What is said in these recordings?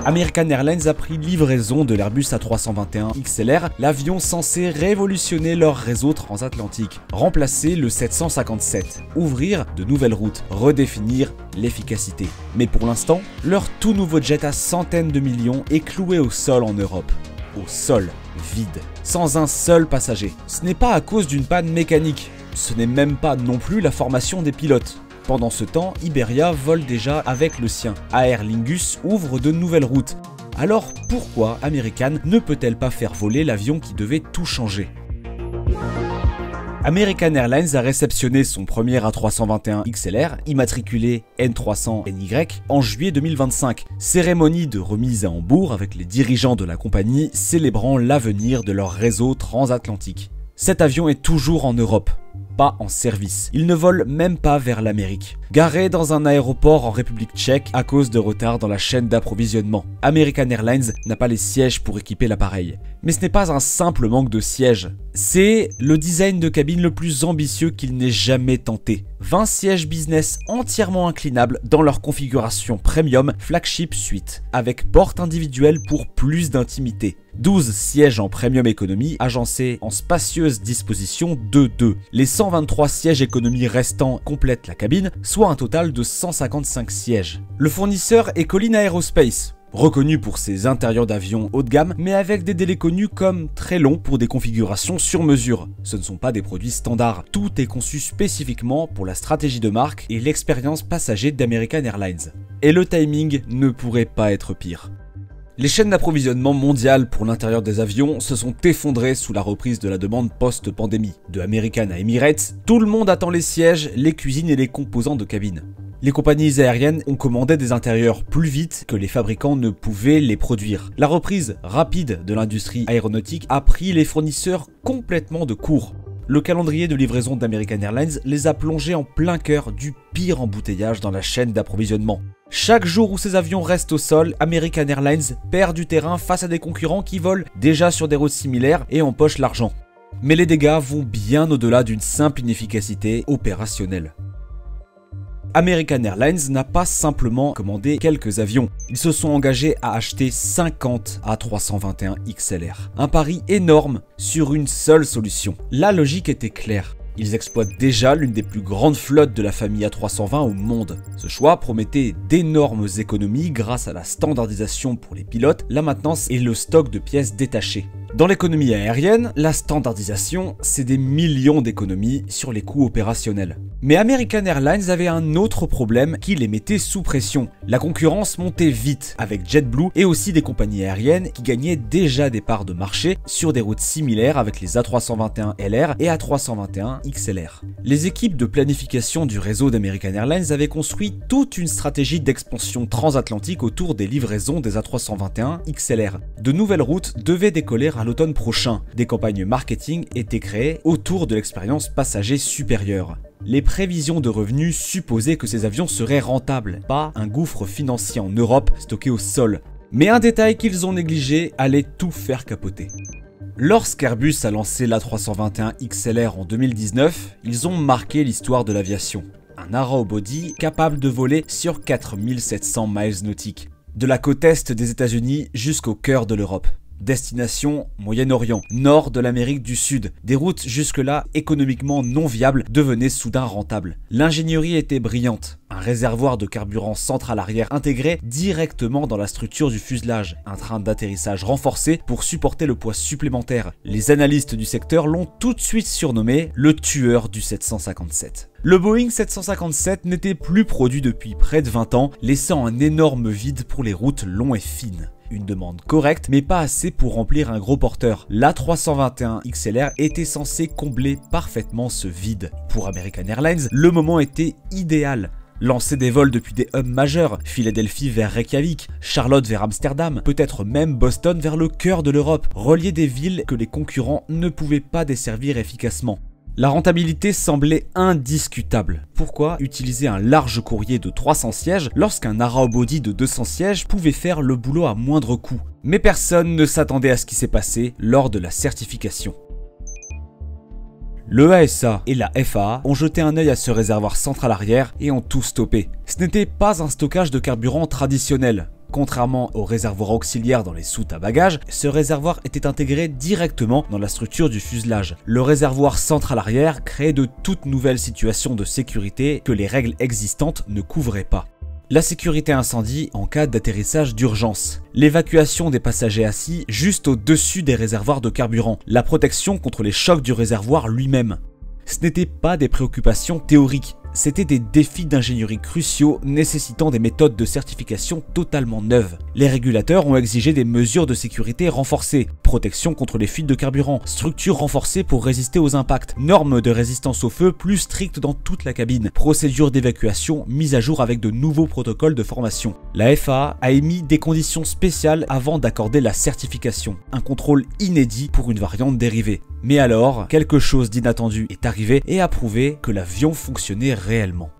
American Airlines a pris livraison de l'Airbus A321 XLR, l'avion censé révolutionner leur réseau transatlantique, remplacer le 757, ouvrir de nouvelles routes, redéfinir l'efficacité. Mais pour l'instant, leur tout nouveau jet à centaines de millions est cloué au sol en Europe. Au sol, vide, sans un seul passager. Ce n'est pas à cause d'une panne mécanique, ce n'est même pas non plus la formation des pilotes. Pendant ce temps, Iberia vole déjà avec le sien. Aer Lingus ouvre de nouvelles routes. Alors pourquoi American ne peut-elle pas faire voler l'avion qui devait tout changer ? American Airlines a réceptionné son premier A321 XLR, immatriculé N300NY, en juillet 2025. Cérémonie de remise à Hambourg avec les dirigeants de la compagnie célébrant l'avenir de leur réseau transatlantique. Cet avion est toujours en Europe, pas en service. Il ne vole même pas vers l'Amérique. Garé dans un aéroport en République tchèque à cause de retard dans la chaîne d'approvisionnement. American Airlines n'a pas les sièges pour équiper l'appareil. Mais ce n'est pas un simple manque de sièges. C'est le design de cabine le plus ambitieux qu'il n'ait jamais tenté. 20 sièges business entièrement inclinables dans leur configuration premium flagship suite, avec porte individuelle pour plus d'intimité. 12 sièges en premium économie agencés en spacieuse disposition 2-2. Les 123 sièges économie restants complètent la cabine, soit un total de 155 sièges. Le fournisseur est Collins Aerospace, reconnu pour ses intérieurs d'avions haut de gamme, mais avec des délais connus comme très longs pour des configurations sur mesure. Ce ne sont pas des produits standards, tout est conçu spécifiquement pour la stratégie de marque et l'expérience passager d'American Airlines. Et le timing ne pourrait pas être pire. Les chaînes d'approvisionnement mondiales pour l'intérieur des avions se sont effondrées sous la reprise de la demande post-pandémie. De American à Emirates, tout le monde attend les sièges, les cuisines et les composants de cabine. Les compagnies aériennes ont commandé des intérieurs plus vite que les fabricants ne pouvaient les produire. La reprise rapide de l'industrie aéronautique a pris les fournisseurs complètement de court. Le calendrier de livraison d'American Airlines les a plongés en plein cœur du pire embouteillage dans la chaîne d'approvisionnement. Chaque jour où ces avions restent au sol, American Airlines perd du terrain face à des concurrents qui volent déjà sur des routes similaires et empochent l'argent. Mais les dégâts vont bien au-delà d'une simple inefficacité opérationnelle. American Airlines n'a pas simplement commandé quelques avions. Ils se sont engagés à acheter 50 A321 XLR. Un pari énorme sur une seule solution. La logique était claire. Ils exploitent déjà l'une des plus grandes flottes de la famille A320 au monde. Ce choix promettait d'énormes économies grâce à la standardisation pour les pilotes, la maintenance et le stock de pièces détachées. Dans l'économie aérienne, la standardisation, c'est des millions d'économies sur les coûts opérationnels. Mais American Airlines avait un autre problème qui les mettait sous pression. La concurrence montait vite avec JetBlue et aussi des compagnies aériennes qui gagnaient déjà des parts de marché sur des routes similaires avec les A321LR et A321 XLR. Les équipes de planification du réseau d'American Airlines avaient construit toute une stratégie d'expansion transatlantique autour des livraisons des A321 XLR. De nouvelles routes devaient décoller à l'automne prochain. Des campagnes marketing étaient créées autour de l'expérience passager supérieure. Les prévisions de revenus supposaient que ces avions seraient rentables, pas un gouffre financier en Europe stocké au sol. Mais un détail qu'ils ont négligé allait tout faire capoter. Lorsqu'Airbus a lancé l'A321 XLR en 2019, ils ont marqué l'histoire de l'aviation. Un narrow-body capable de voler sur 4700 miles nautiques, de la côte est des États-Unis jusqu'au cœur de l'Europe. Destination Moyen-Orient, nord de l'Amérique du Sud. Des routes jusque-là économiquement non viables devenaient soudain rentables. L'ingénierie était brillante. Un réservoir de carburant central arrière intégré directement dans la structure du fuselage. Un train d'atterrissage renforcé pour supporter le poids supplémentaire. Les analystes du secteur l'ont tout de suite surnommé le tueur du 757. Le Boeing 757 n'était plus produit depuis près de 20 ans, laissant un énorme vide pour les routes longues et fines. Une demande correcte, mais pas assez pour remplir un gros porteur. L'A321 XLR était censé combler parfaitement ce vide. Pour American Airlines, le moment était idéal. Lancer des vols depuis des hubs majeurs, Philadelphie vers Reykjavik, Charlotte vers Amsterdam, peut-être même Boston vers le cœur de l'Europe, relier des villes que les concurrents ne pouvaient pas desservir efficacement. La rentabilité semblait indiscutable. Pourquoi utiliser un large courrier de 300 sièges lorsqu'un narrow-body de 200 sièges pouvait faire le boulot à moindre coût? Mais personne ne s'attendait à ce qui s'est passé lors de la certification. Le ASA et la FAA ont jeté un œil à ce réservoir central arrière et ont tout stoppé. Ce n'était pas un stockage de carburant traditionnel. Contrairement au réservoir auxiliaire dans les soutes à bagages, ce réservoir était intégré directement dans la structure du fuselage. Le réservoir central arrière créait de toutes nouvelles situations de sécurité que les règles existantes ne couvraient pas. La sécurité incendie en cas d'atterrissage d'urgence, l'évacuation des passagers assis juste au-dessus des réservoirs de carburant, la protection contre les chocs du réservoir lui-même. Ce n'étaient pas des préoccupations théoriques, c'était des défis d'ingénierie cruciaux nécessitant des méthodes de certification totalement neuves. Les régulateurs ont exigé des mesures de sécurité renforcées, protection contre les fuites de carburant, structures renforcées pour résister aux impacts, normes de résistance au feu plus strictes dans toute la cabine, procédures d'évacuation mises à jour avec de nouveaux protocoles de formation. La FAA a émis des conditions spéciales avant d'accorder la certification, un contrôle inédit pour une variante dérivée. Mais alors, quelque chose d'inattendu est arrivé et a prouvé que l'avion fonctionnait réellement.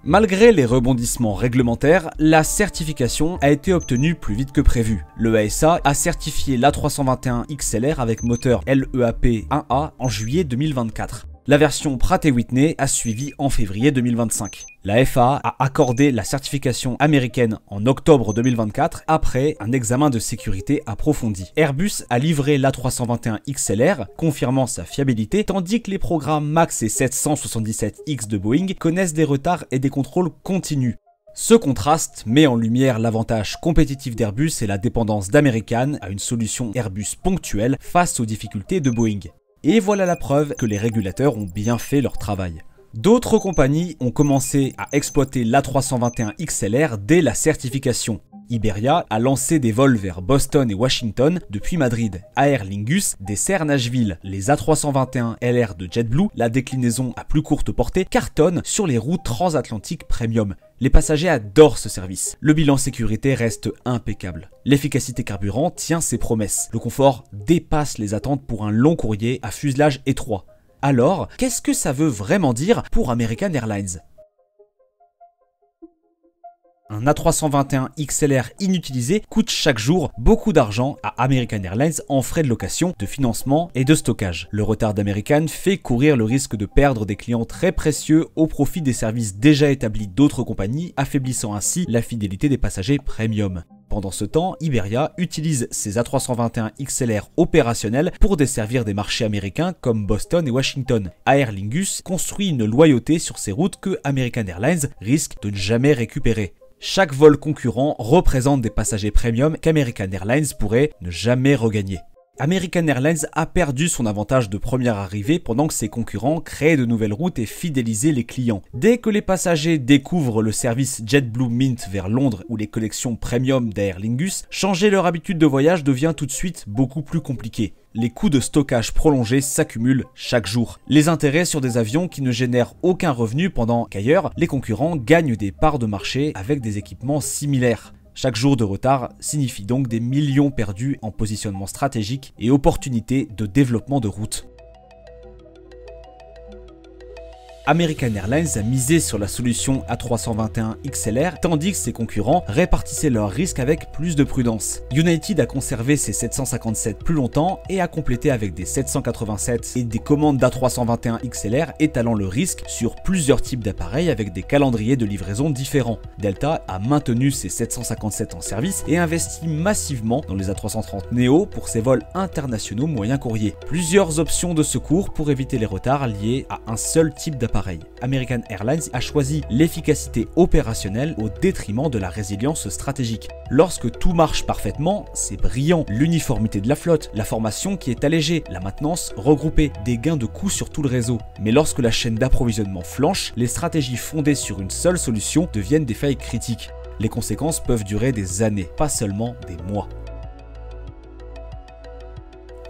Malgré les rebondissements réglementaires, la certification a été obtenue plus vite que prévu. Le ASA a certifié l'A321 XLR avec moteur LEAP 1A en juillet 2024. La version Pratt & Whitney a suivi en février 2025. La FAA a accordé la certification américaine en octobre 2024 après un examen de sécurité approfondi. Airbus a livré l'A321 XLR, confirmant sa fiabilité, tandis que les programmes MAX et 777X de Boeing connaissent des retards et des contrôles continus. Ce contraste met en lumière l'avantage compétitif d'Airbus et la dépendance d'American à une solution Airbus ponctuelle face aux difficultés de Boeing. Et voilà la preuve que les régulateurs ont bien fait leur travail. D'autres compagnies ont commencé à exploiter l'A321 XLR dès la certification. Iberia a lancé des vols vers Boston et Washington depuis Madrid. Aer Lingus dessert Nashville. Les A321 LR de JetBlue, la déclinaison à plus courte portée, cartonnent sur les routes transatlantiques premium. Les passagers adorent ce service. Le bilan sécurité reste impeccable. L'efficacité carburant tient ses promesses. Le confort dépasse les attentes pour un long courrier à fuselage étroit. Alors, qu'est-ce que ça veut vraiment dire pour American Airlines ? Un A321 XLR inutilisé coûte chaque jour beaucoup d'argent à American Airlines en frais de location, de financement et de stockage. Le retard d'American fait courir le risque de perdre des clients très précieux au profit des services déjà établis d'autres compagnies, affaiblissant ainsi la fidélité des passagers premium. Pendant ce temps, Iberia utilise ses A321 XLR opérationnels pour desservir des marchés américains comme Boston et Washington. Aer Lingus construit une loyauté sur ces routes que American Airlines risque de ne jamais récupérer. Chaque vol concurrent représente des passagers premium qu'American Airlines pourrait ne jamais regagner. American Airlines a perdu son avantage de première arrivée pendant que ses concurrents créent de nouvelles routes et fidélisaient les clients. Dès que les passagers découvrent le service JetBlue Mint vers Londres ou les collections premium d'Aer Lingus, changer leur habitude de voyage devient tout de suite beaucoup plus compliqué. Les coûts de stockage prolongés s'accumulent chaque jour. Les intérêts sur des avions qui ne génèrent aucun revenu pendant qu'ailleurs, les concurrents gagnent des parts de marché avec des équipements similaires. Chaque jour de retard signifie donc des millions perdus en positionnement stratégique et opportunités de développement de route. American Airlines a misé sur la solution A321 XLR tandis que ses concurrents répartissaient leurs risques avec plus de prudence. United a conservé ses 757 plus longtemps et a complété avec des 787 et des commandes d'A321 XLR étalant le risque sur plusieurs types d'appareils avec des calendriers de livraison différents. Delta a maintenu ses 757 en service et investi massivement dans les A330 Neo pour ses vols internationaux moyen courrier. Plusieurs options de secours pour éviter les retards liés à un seul type d'appareil. American Airlines a choisi l'efficacité opérationnelle au détriment de la résilience stratégique. Lorsque tout marche parfaitement, c'est brillant. L'uniformité de la flotte, la formation qui est allégée, la maintenance regroupée, des gains de coûts sur tout le réseau. Mais lorsque la chaîne d'approvisionnement flanche, les stratégies fondées sur une seule solution deviennent des failles critiques. Les conséquences peuvent durer des années, pas seulement des mois.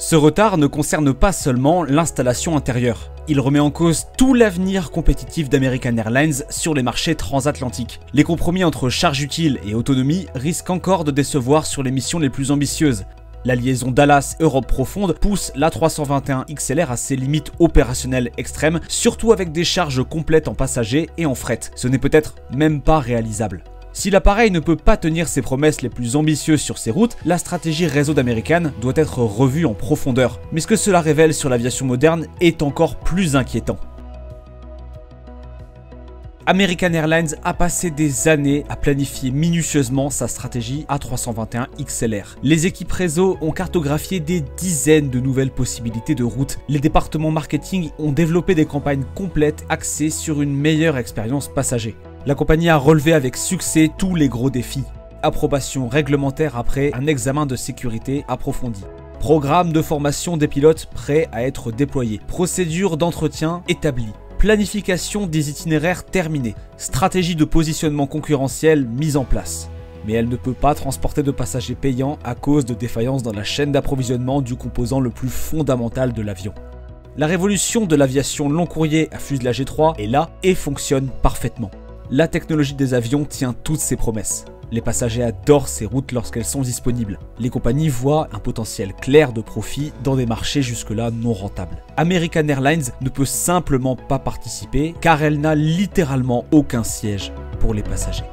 Ce retard ne concerne pas seulement l'installation intérieure. Il remet en cause tout l'avenir compétitif d'American Airlines sur les marchés transatlantiques. Les compromis entre charge utile et autonomie risquent encore de décevoir sur les missions les plus ambitieuses. La liaison Dallas-Europe profonde pousse l'A321 XLR à ses limites opérationnelles extrêmes, surtout avec des charges complètes en passagers et en fret. Ce n'est peut-être même pas réalisable. Si l'appareil ne peut pas tenir ses promesses les plus ambitieuses sur ces routes, la stratégie réseau d'American doit être revue en profondeur. Mais ce que cela révèle sur l'aviation moderne est encore plus inquiétant. American Airlines a passé des années à planifier minutieusement sa stratégie A321 XLR. Les équipes réseau ont cartographié des dizaines de nouvelles possibilités de routes. Les départements marketing ont développé des campagnes complètes axées sur une meilleure expérience passager. La compagnie a relevé avec succès tous les gros défis. Approbation réglementaire après un examen de sécurité approfondi. Programme de formation des pilotes prêts à être déployés. Procédure d'entretien établie. Planification des itinéraires terminée. Stratégie de positionnement concurrentiel mise en place. Mais elle ne peut pas transporter de passagers payants à cause de défaillances dans la chaîne d'approvisionnement du composant le plus fondamental de l'avion. La révolution de l'aviation long courrier à fuselage étroit est là et fonctionne parfaitement. La technologie des avions tient toutes ses promesses. Les passagers adorent ces routes lorsqu'elles sont disponibles. Les compagnies voient un potentiel clair de profit dans des marchés jusque-là non rentables. American Airlines ne peut simplement pas participer car elle n'a littéralement aucun siège pour les passagers.